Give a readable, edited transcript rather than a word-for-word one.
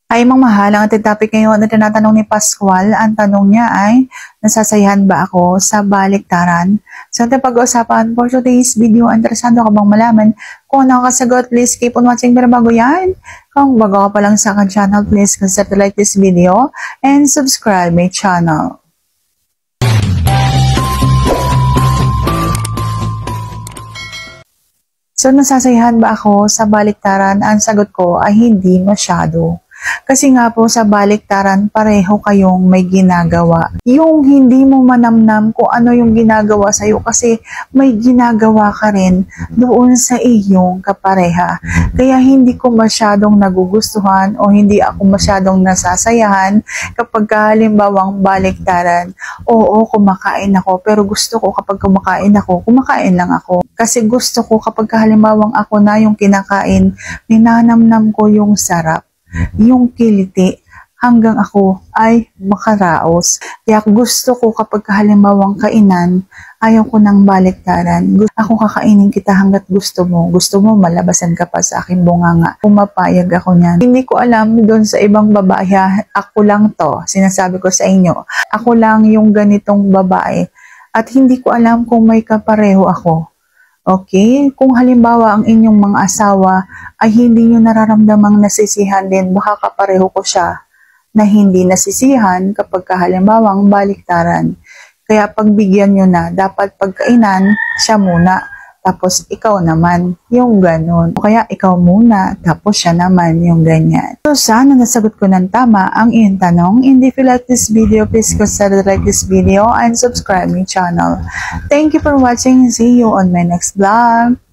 Ay, mga mahal, ang ating topic ngayon na tinatanong ni Pascual, ang tanong niya ay, nasasayahan ba ako sa baliktaran? So, ito pag-uusapan for today's video. Interesado ka bang malaman kung ano kasagot? Please keep on watching para bago yan. Kung bago ka pa lang sa akin channel, please consider to like this video and subscribe my channel. So, nasasayahan ba ako sa baliktaran? Ang sagot ko ay hindi masyado. Kasi nga po sa baliktaran, pareho kayong may ginagawa. Yung hindi mo manamnam kung ano yung ginagawa sa'yo kasi may ginagawa ka rin doon sa iyong kapareha. Kaya hindi ko masyadong nagugustuhan o hindi ako masyadong nasasayahan kapag halimbawang baliktaran. Oo, kumakain ako pero gusto ko kapag kumakain lang ako. Kasi gusto ko kapag halimbawang ako na yung kinakain, ninanamnam ko yung sarap, yung kiliti, hanggang ako ay makaraos. Kaya gusto ko kapag halimbawang kainan, ayaw ko ng baliktaran. Ako kakainin kita hanggat gusto mo. Gusto mo, malabasan ka pa sa aking bunganga. Pumapayag ako niyan. Hindi ko alam doon sa ibang babae, ako lang to. Sinasabi ko sa inyo, ako lang yung ganitong babae. At hindi ko alam kung may kapareho ako. Okay? Kung halimbawa ang inyong mga asawa ay hindi nyo nararamdamang nasisihan din, baka kapareho ko siya na hindi nasisihan kapag halimbawang baliktaran. Kaya pagbigyan nyo na, dapat pagkainan, siya muna, tapos ikaw naman, yung ganun. O kaya ikaw muna, tapos siya naman, yung ganyan. So sana nasagot ko ng tama ang iyong tanong. And if you like this video, please consider to like this video and subscribe my channel. Thank you for watching. See you on my next vlog.